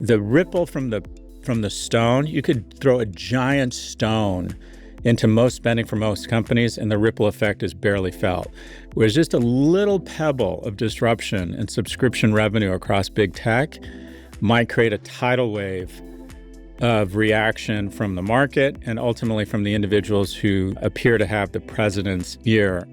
The ripple from the stone, you could throw a giant stone into most spending for most companies, and the ripple effect is barely felt. Whereas just a little pebble of disruption and subscription revenue across big tech might create a tidal wave of reaction from the market and ultimately from the individuals who appear to have the president's ear.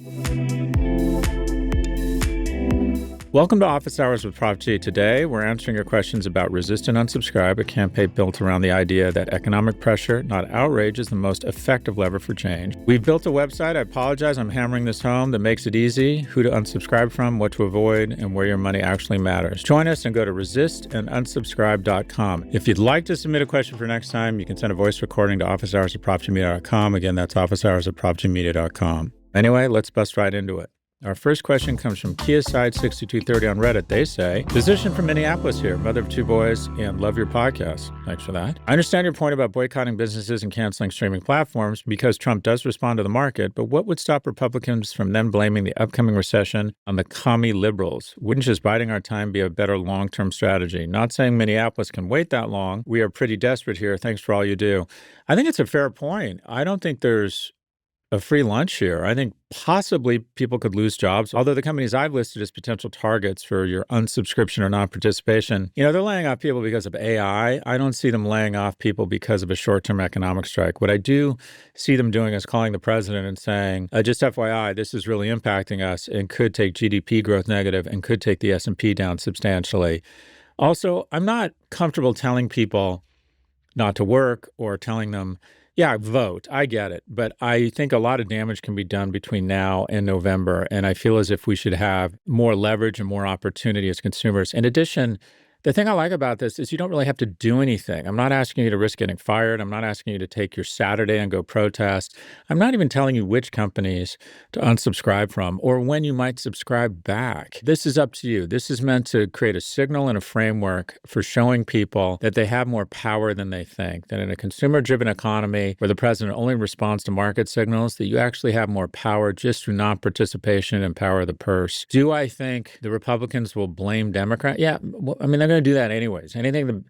Welcome to Office Hours with Prof G. Today, we're answering your questions about Resist and Unsubscribe, a campaign built around the idea that economic pressure, not outrage, is the most effective lever for change. We've built a website, I apologize, I'm hammering this home, that makes it easy, who to unsubscribe from, what to avoid, and where your money actually matters. Join us and go to resistandunsubscribe.com. If you'd like to submit a question for next time, you can send a voice recording to officehours@profgmedia.com. Again, that's officehours@profgmedia.com. Anyway, let's bust right into it. Our first question comes from KiaSide6230 on Reddit. They say, physician from Minneapolis here, mother of two boys, and love your podcast. Thanks for that. I understand your point about boycotting businesses and canceling streaming platforms because Trump does respond to the market, but what would stop Republicans from then blaming the upcoming recession on the commie liberals? Wouldn't just biding our time be a better long-term strategy? Not saying Minneapolis can wait that long. We are pretty desperate here. Thanks for all you do. I think it's a fair point. I don't think there's a free lunch here. I think possibly people could lose jobs, although the companies I've listed as potential targets for your unsubscription or non-participation, they're laying off people because of AI. I don't see them laying off people because of a short-term economic strike. What I do see them doing is calling the president and saying, just FYI, this is really impacting us and could take GDP growth negative and could take the S&P down substantially. Also, I'm not comfortable telling people not to work or telling them, yeah, vote. I get it. But I think a lot of damage can be done between now and November. And I feel as if we should have more leverage and more opportunity as consumers. In addition, the thing I like about this is you don't really have to do anything. I'm not asking you to risk getting fired. I'm not asking you to take your Saturday and go protest. I'm not even telling you which companies to unsubscribe from or when you might subscribe back. This is up to you. This is meant to create a signal and a framework for showing people that they have more power than they think, that in a consumer-driven economy where the president only responds to market signals, that you actually have more power just through non-participation and power of the purse. Do I think the Republicans will blame Democrats? Yeah, I mean, they're going to do that anyways. Anything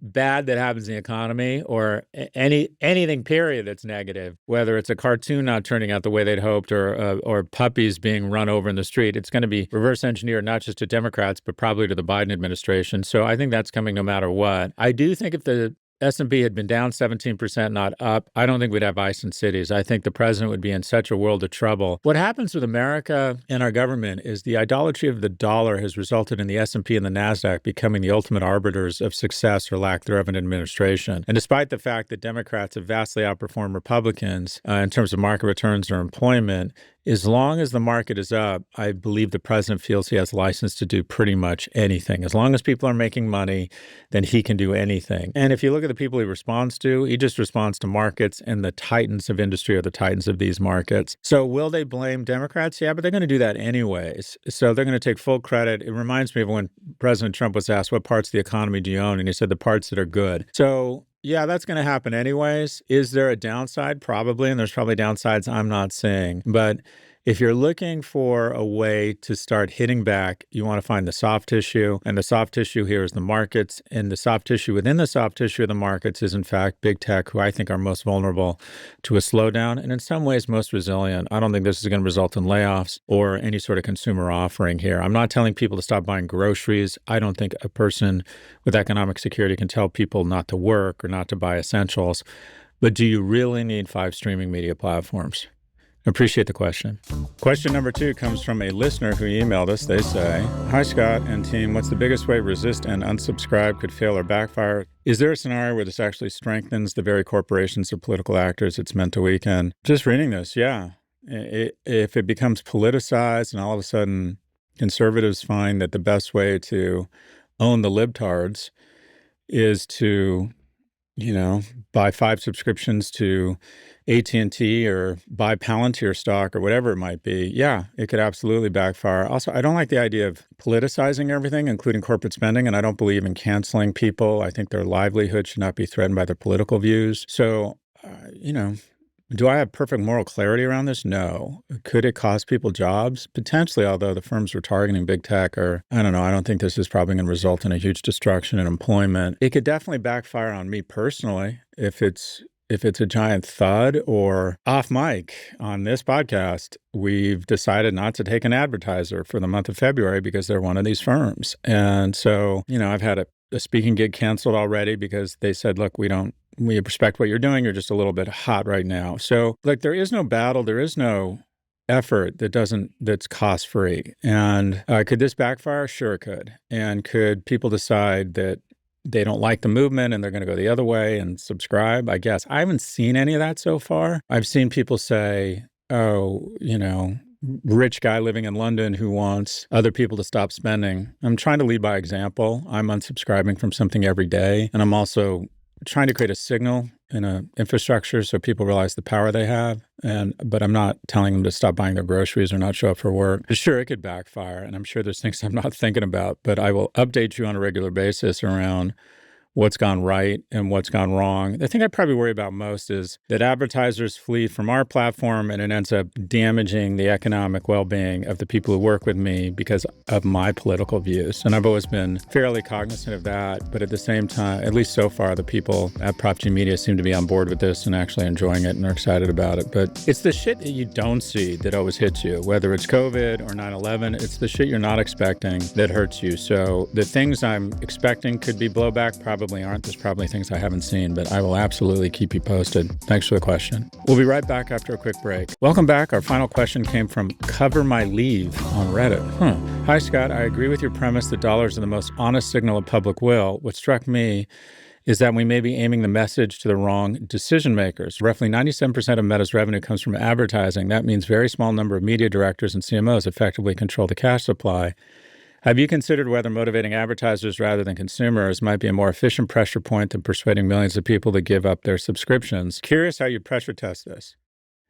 bad that happens in the economy or anything period that's negative, whether it's a cartoon not turning out the way they'd hoped or puppies being run over in the street, it's going to be reverse engineered not just to Democrats but probably to the Biden administration. So I think that's coming no matter what. I do think if the S&P had been down 17%, not up, I don't think we'd have ice in cities. I think the president would be in such a world of trouble. What happens with America and our government is the idolatry of the dollar has resulted in the S&P and the NASDAQ becoming the ultimate arbiters of success or lack thereof in administration. And despite the fact that Democrats have vastly outperformed Republicans in terms of market returns or employment, as long as the market is up, I believe the president feels he has license to do pretty much anything. As long as people are making money, then he can do anything. And if you look at the people he responds to, he just responds to markets, and the titans of industry are the titans of these markets. So will they blame Democrats? Yeah, but they're going to do that anyways. So they're going to take full credit. It reminds me of when President Trump was asked, what parts of the economy do you own? And he said, the parts that are good. So yeah, that's going to happen anyways. Is there a downside? Probably, and there's probably downsides I'm not seeing. But if you're looking for a way to start hitting back, you want to find the soft tissue, and the soft tissue here is the markets, and the soft tissue within the soft tissue of the markets is, in fact, big tech, who I think are most vulnerable to a slowdown and in some ways most resilient. I don't think this is going to result in layoffs or any sort of consumer offering here. I'm not telling people to stop buying groceries. I don't think a person with economic security can tell people not to work or not to buy essentials. But do you really need 5 streaming media platforms? Appreciate the question. Question number 2 comes from a listener who emailed us. They say, hi, Scott and team. What's the biggest way Resist and Unsubscribe could fail or backfire? Is there a scenario where this actually strengthens the very corporations or political actors it's meant to weaken? Just reading this, yeah. If it becomes politicized and all of a sudden conservatives find that the best way to own the libtards is to, buy 5 subscriptions to AT&T or buy Palantir stock or whatever it might be, yeah, it could absolutely backfire. Also, I don't like the idea of politicizing everything, including corporate spending, and I don't believe in canceling people. I think their livelihood should not be threatened by their political views. So, Do I have perfect moral clarity around this? No. Could it cost people jobs? Potentially, although the firms we're targeting, big tech, I don't know, I don't think this is probably going to result in a huge destruction in employment. It could definitely backfire on me personally if it's a giant thud. Or off mic on this podcast, we've decided not to take an advertiser for the month of February because they're one of these firms. And so, I've had a speaking gig canceled already because they said, look, we respect what you're doing. You're just a little bit hot right now. So there is no battle. There is no effort that's cost free. And could this backfire? Sure it could. And could people decide that they don't like the movement and they're going to go the other way and subscribe? I guess. I haven't seen any of that so far. I've seen people say, oh, rich guy living in London who wants other people to stop spending. I'm trying to lead by example. I'm unsubscribing from something every day. And I'm also trying to create a signal in an infrastructure so people realize the power they have. But I'm not telling them to stop buying their groceries or not show up for work. Sure, it could backfire. And I'm sure there's things I'm not thinking about, but I will update you on a regular basis around what's gone right and what's gone wrong. The thing I probably worry about most is that advertisers flee from our platform and it ends up damaging the economic well-being of the people who work with me because of my political views. And I've always been fairly cognizant of that. But at the same time, at least so far, the people at Prof G Media seem to be on board with this and actually enjoying it and are excited about it. But it's the shit that you don't see that always hits you, whether it's COVID or 9/11. It's the shit you're not expecting that hurts you. So the things I'm expecting could be blowback, probably aren't. There's probably things I haven't seen, but I will absolutely keep you posted. Thanks for the question. We'll be right back after a quick break. Welcome back. Our final question came from Cover My Leave on Reddit. Hi, Scott. I agree with your premise that dollars are the most honest signal of public will. What struck me is that we may be aiming the message to the wrong decision makers. Roughly 97% of Meta's revenue comes from advertising. That means very small number of media directors and CMOs effectively control the cash supply. Have you considered whether motivating advertisers rather than consumers might be a more efficient pressure point than persuading millions of people to give up their subscriptions? Curious how you pressure test this.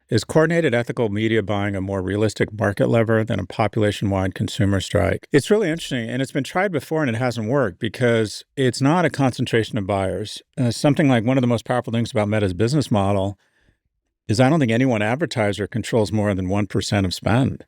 Is coordinated ethical media buying a more realistic market lever than a population-wide consumer strike? It's really interesting, and it's been tried before and it hasn't worked because it's not a concentration of buyers. Something like one of the most powerful things about Meta's business model is I don't think any one advertiser controls more than 1% of spend.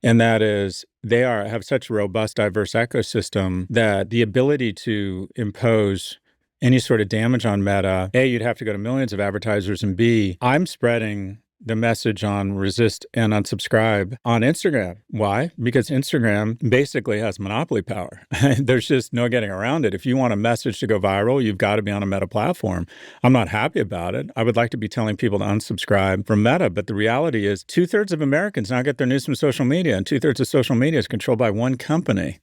And that is, they have such a robust, diverse ecosystem that the ability to impose any sort of damage on Meta, A, you'd have to go to millions of advertisers, and B, I'm spreading the message on resist and unsubscribe on Instagram. Why? Because Instagram basically has monopoly power. There's just no getting around it. If you want a message to go viral, you've got to be on a Meta platform. I'm not happy about it. I would like to be telling people to unsubscribe from Meta, but the reality is 2/3 of Americans now get their news from social media, and 2/3 of social media is controlled by one company.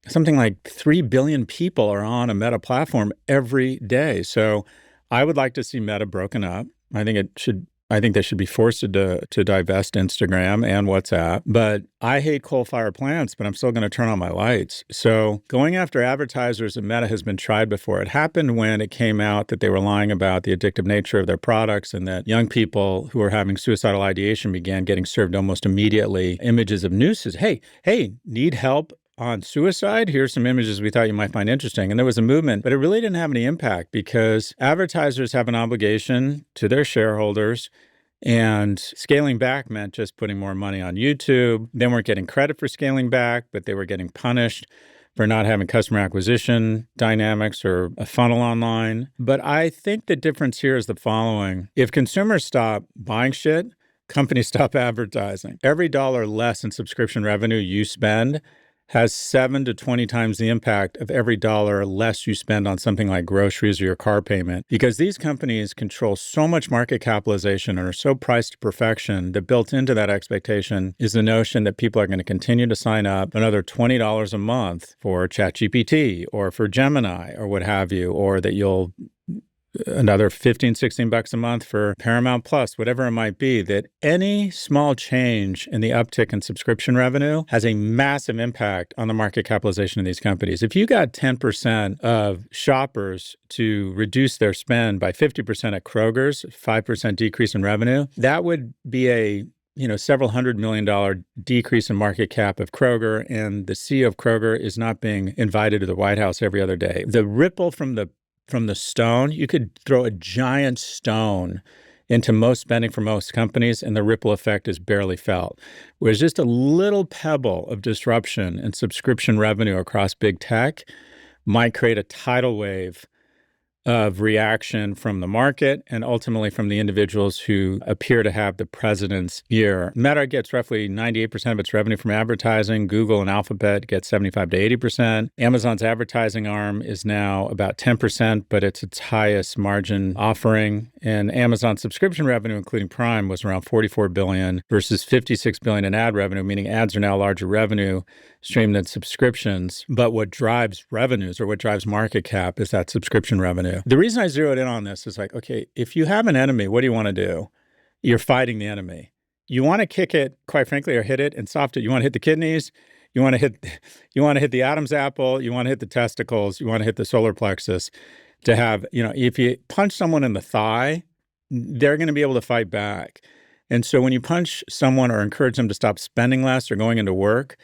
Something like 3 billion people are on a Meta platform every day. So I would like to see Meta broken up. I think they should be forced to divest Instagram and WhatsApp. But I hate coal-fired plants, but I'm still going to turn on my lights. So going after advertisers and Meta has been tried before. It happened when it came out that they were lying about the addictive nature of their products and that young people who were having suicidal ideation began getting served almost immediately images of nooses. Hey, need help on suicide? Here's some images we thought you might find interesting. And there was a movement, but it really didn't have any impact because advertisers have an obligation to their shareholders, and scaling back meant just putting more money on YouTube. They weren't getting credit for scaling back, but they were getting punished for not having customer acquisition dynamics or a funnel online. But I think the difference here is the following. If consumers stop buying shit, companies stop advertising. Every dollar less in subscription revenue you spend has 7 to 20 times the impact of every dollar less you spend on something like groceries or your car payment, because these companies control so much market capitalization and are so priced to perfection that built into that expectation is the notion that people are going to continue to sign up another $20 a month for ChatGPT or for Gemini or what have you, or that you'll another $15-16 a month for Paramount Plus, whatever it might be, that any small change in the uptick in subscription revenue has a massive impact on the market capitalization of these companies. If you got 10% of shoppers to reduce their spend by 50% at Kroger's, 5% decrease in revenue, that would be a several $100 million decrease in market cap of Kroger, and the CEO of Kroger is not being invited to the White House every other day. The ripple from the stone, you could throw a giant stone into most spending for most companies, and the ripple effect is barely felt. Whereas just a little pebble of disruption and subscription revenue across big tech might create a tidal wave of reaction from the market and ultimately from the individuals who appear to have the president's ear. Meta gets roughly 98% of its revenue from advertising. Google and Alphabet get 75 to 80%. Amazon's advertising arm is now about 10%, but it's its highest margin offering. And Amazon's subscription revenue, including Prime, was around $44 billion versus $56 billion in ad revenue, meaning ads are now larger revenue stream than subscriptions. But what drives revenues or what drives market cap is that subscription revenue. The reason I zeroed in on this is like, okay, if you have an enemy, what do you want to do? You're fighting the enemy. You want to kick it, quite frankly, or hit it and soft it. You want to hit the kidneys. You want to hit the Adam's apple. You want to hit the testicles. You want to hit the solar plexus to have, if you punch someone in the thigh, they're going to be able to fight back. And so when you punch someone or encourage them to stop spending less or going into work,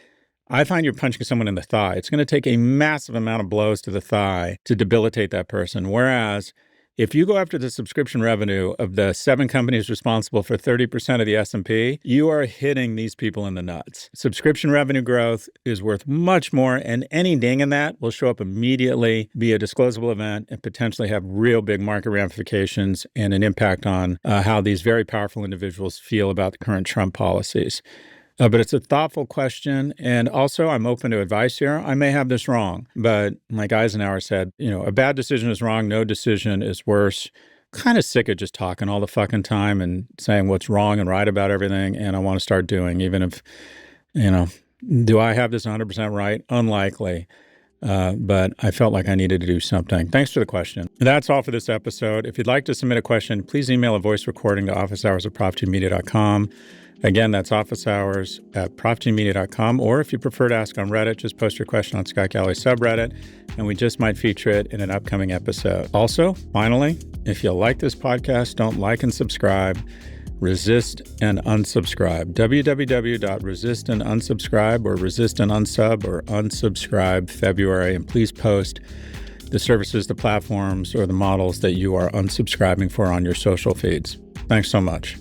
I find you're punching someone in the thigh. It's going to take a massive amount of blows to the thigh to debilitate that person. Whereas if you go after the subscription revenue of the 7 companies responsible for 30% of the S&P, you are hitting these people in the nuts. Subscription revenue growth is worth much more, and any ding in that will show up immediately, be a disclosable event, and potentially have real big market ramifications and an impact on how these very powerful individuals feel about the current Trump policies. But it's a thoughtful question. And also, I'm open to advice here. I may have this wrong, but like Eisenhower said, a bad decision is wrong. No decision is worse. Kind of sick of just talking all the fucking time and saying what's wrong and right about everything. And I want to start doing, even if, do I have this 100% right? Unlikely. But I felt like I needed to do something. Thanks for the question. That's all for this episode. If you'd like to submit a question, please email a voice recording to officehours@profgmedia.com. Again, that's officehours@profgmedia.com. Or if you prefer to ask on Reddit, just post your question on Scott Galloway's subreddit, and we just might feature it in an upcoming episode. Also, finally, if you like this podcast, don't like and subscribe. Resist and unsubscribe. www.resistandunsubscribe or resist and unsub or unsubscribe February. And please post the services, the platforms, or the models that you are unsubscribing for on your social feeds. Thanks so much.